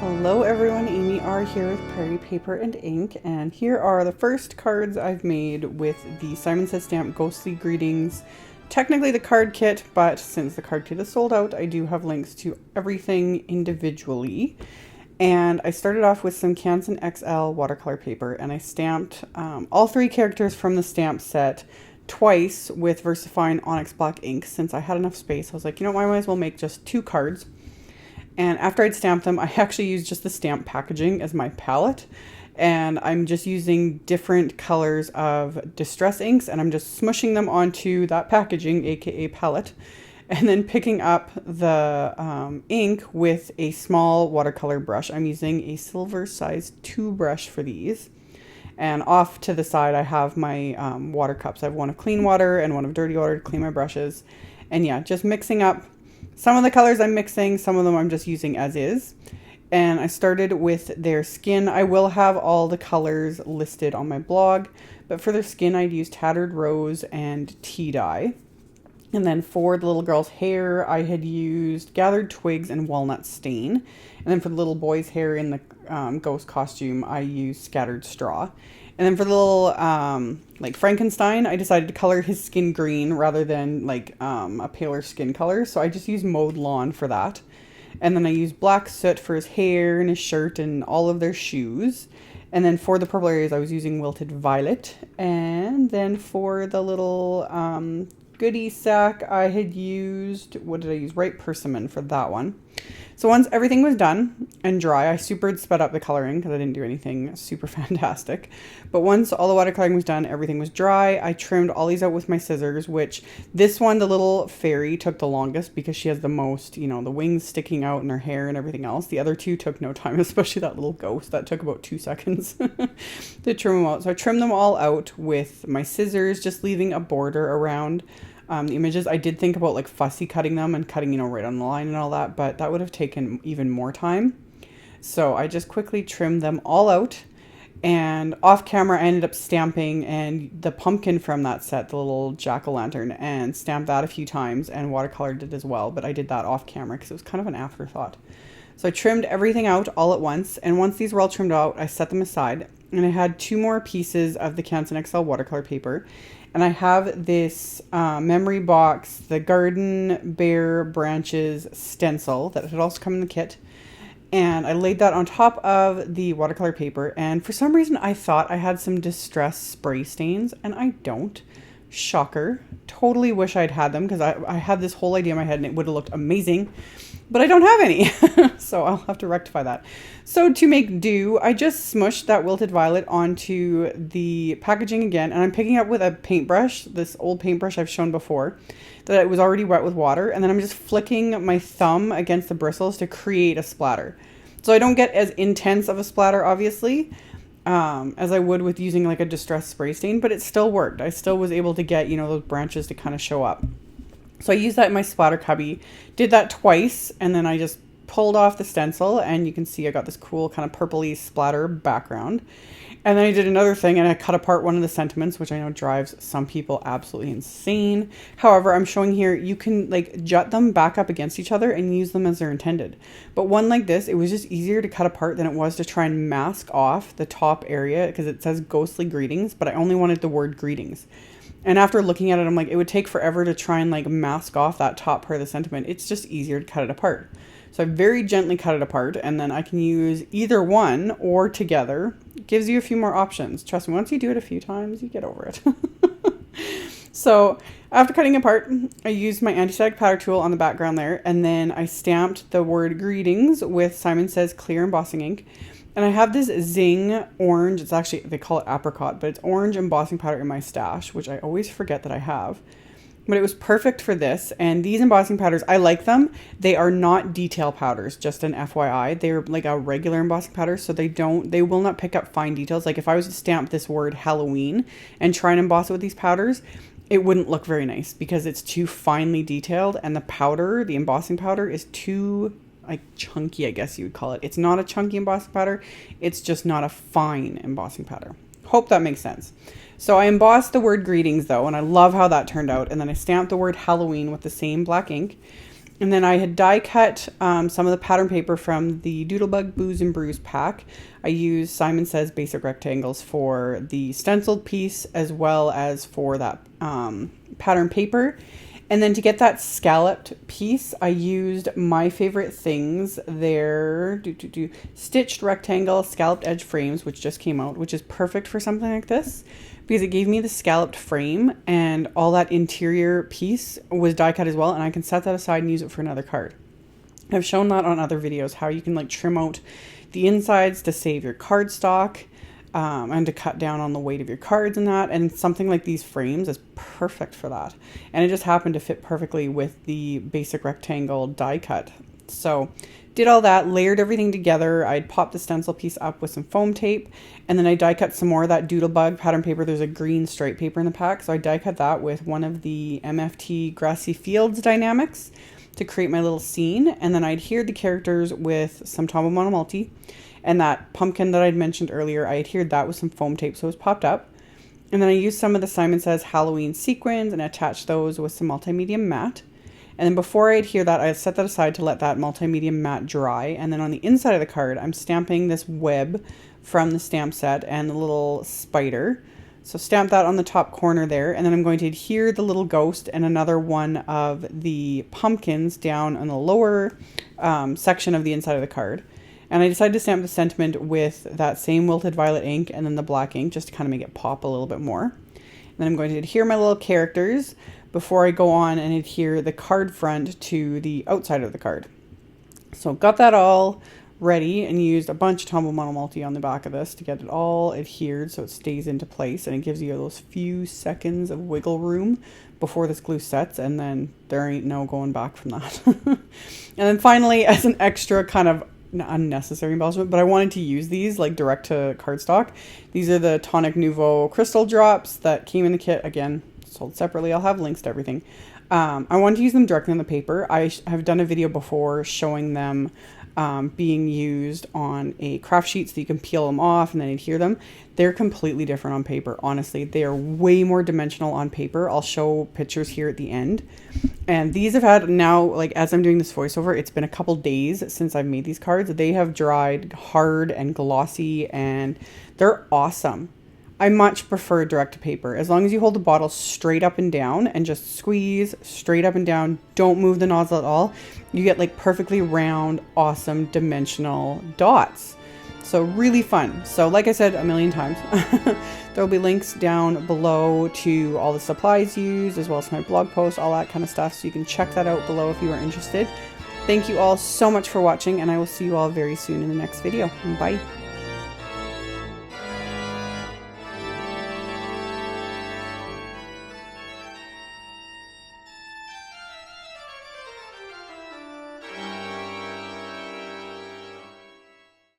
Hello everyone, AmyR here with Prairie Paper and Ink, and here are the first cards I've made with the Simon Says stamp Ghostly Greetings. Technically the card kit, but since the card kit is sold out, I do have links to everything individually. And I started off with some Canson XL watercolor paper, and I stamped all three characters from the stamp set twice with VersaFine Onyx Black ink. Since I had enough space, I was like, you know, I might as well make just two cards. And after I'd stamped them, I actually used just the stamp packaging as my palette. And I'm just using different colors of distress inks, and I'm just smushing them onto that packaging, aka palette. And then picking up the ink with a small watercolor brush. I'm using a silver size 2 brush for these. And off to the side, I have my water cups. I have one of clean water and one of dirty water to clean my brushes. And yeah, just mixing up. Some of the colors I'm mixing, some of them I'm just using as is. And I started with their skin. I will have all the colors listed on my blog, but for their skin I'd use Tattered Rose and Tea Dye. And then for the little girl's hair, I had used Gathered Twigs and Walnut Stain. And then for the little boy's hair in the ghost costume, I used Scattered Straw. And then for the little, like Frankenstein, I decided to color his skin green rather than like a paler skin color. So I just used Mowed Lawn for that. And then I used Black Soot for his hair and his shirt and all of their shoes. And then for the purple areas, I was using Wilted Violet. And then for the little goodie sack, I had used, what did I use? Ripe Persimmon for that one. So once everything was done and dry, I super sped up the coloring because I didn't do anything super fantastic. But once all the watercoloring was done, everything was dry. I trimmed all these out with my scissors, which this one, the little fairy, took the longest because she has the most, you know, the wings sticking out and her hair and everything else. The other two took no time, especially that little ghost. That took about 2 seconds to trim them out. So I trimmed them all out with my scissors, just leaving a border around the images. I did think about like fussy cutting them and cutting, you know, right on the line and all that, but that would have taken even more time. So I just quickly trimmed them all out, and off camera I ended up stamping and the pumpkin from that set, the little jack-o'-lantern, and stamped that a few times and watercolored it as well, but I did that off camera because it was kind of an afterthought. So I trimmed everything out all at once, and once these were all trimmed out, I set them aside, and I had 2 more pieces of the Canson XL watercolor paper. And I have this memory box, the Garden Bear Branches stencil that had also come in the kit. And I laid that on top of the watercolor paper. And for some reason, I thought I had some distress spray stains, and I don't. Shocker. Totally wish I'd had them because I had this whole idea in my head and it would have looked amazing. But I don't have any, so I'll have to rectify that. So to make do, I just smushed that Wilted Violet onto the packaging again, and I'm picking up with a paintbrush, this old paintbrush I've shown before, that it was already wet with water, and then I'm just flicking my thumb against the bristles to create a splatter. So I don't get as intense of a splatter, obviously, as I would with using like a distress spray stain, but it still worked. I still was able to get, you know, those branches to kind of show up. So I used that in my splatter cubby, did that twice, and then I just pulled off the stencil, and you can see I got this cool kind of purpley splatter background. And then I did another thing, and I cut apart one of the sentiments, which I know drives some people absolutely insane. However, I'm showing here, you can like jut them back up against each other and use them as they're intended. But one like this, it was just easier to cut apart than it was to try and mask off the top area because it says Ghostly Greetings, but I only wanted the word greetings. And after looking at it, I'm like, it would take forever to try and like mask off that top part of the sentiment. It's just easier to cut it apart. So I very gently cut it apart, and then I can use either one or together. It gives you a few more options. Trust me, once you do it a few times, you get over it. So after cutting apart, I used my anti-static powder tool on the background there, and then I stamped the word greetings with Simon Says clear embossing ink. And I have this Zing orange, it's actually, they call it apricot, but it's orange embossing powder in my stash, which I always forget that I have. But it was perfect for this. And these embossing powders, I like them. They are not detail powders, just an FYI. They're like a regular embossing powder, so they will not pick up fine details. Like if I was to stamp this word Halloween and try and emboss it with these powders, it wouldn't look very nice because it's too finely detailed, and the powder, the embossing powder, is too like chunky, I guess you would call it. It's not a chunky embossing powder. It's just not a fine embossing powder. Hope that makes sense. So I embossed the word greetings though, and I love how that turned out. And then I stamped the word Halloween with the same black ink. And then I had die cut some of the pattern paper from the Doodlebug Booze and Brews pack. I used Simon Says basic rectangles for the stenciled piece as well as for that pattern paper. And then to get that scalloped piece, I used My Favorite Things, their stitched rectangle scalloped edge frames, which just came out, which is perfect for something like this because it gave me the scalloped frame and all that interior piece was die cut as well. And I can set that aside and use it for another card. I've shown that on other videos, how you can like trim out the insides to save your cardstock. And to cut down on the weight of your cards and that. And something like these frames is perfect for that. And it just happened to fit perfectly with the basic rectangle die cut. So did all that, layered everything together. I'd popped the stencil piece up with some foam tape. And then I die cut some more of that Doodlebug pattern paper. There's a green stripe paper in the pack. So I die cut that with one of the MFT Grassy Fields Dynamics to create my little scene. And then I adhered the characters with some Tombow Monomalty. And that pumpkin that I'd mentioned earlier, I adhered that with some foam tape so it was popped up. And then I used some of the Simon Says Halloween sequins and attached those with some multimedia matte. And then before I adhere that, I set that aside to let that multimedia matte dry. And then on the inside of the card, I'm stamping this web from the stamp set and the little spider. So stamp that on the top corner there. And then I'm going to adhere the little ghost and another one of the pumpkins down on the lower section of the inside of the card. And I decided to stamp the sentiment with that same Wilted Violet ink and then the black ink just to kind of make it pop a little bit more. And then I'm going to adhere my little characters before I go on and adhere the card front to the outside of the card. So got that all ready and used a bunch of Tombow Monomalty on the back of this to get it all adhered so it stays into place. And it gives you those few seconds of wiggle room before this glue sets, and then there ain't no going back from that. And then finally, as an extra kind of unnecessary embellishment, but I wanted to use these like direct to cardstock. These are the Tonic Nouveau crystal drops that came in the kit. Again, sold separately. I'll have links to everything. I wanted to use them directly on the paper. I have done a video before showing them being used on a craft sheet so you can peel them off and then adhere them. They're completely different on paper. Honestly, they are way more dimensional on paper. I'll show pictures here at the end. And these have had now, like as I'm doing this voiceover, it's been a couple days since I've made these cards. They have dried hard and glossy and they're awesome. I much prefer direct to paper. As long as you hold the bottle straight up and down and just squeeze straight up and down, don't move the nozzle at all, you get like perfectly round, awesome dimensional dots. So really fun. So like I said a million times, there will be links down below to all the supplies used, as well as my blog post, all that kind of stuff. So you can check that out below if you are interested. Thank you all so much for watching, and I will see you all very soon in the next video. Bye.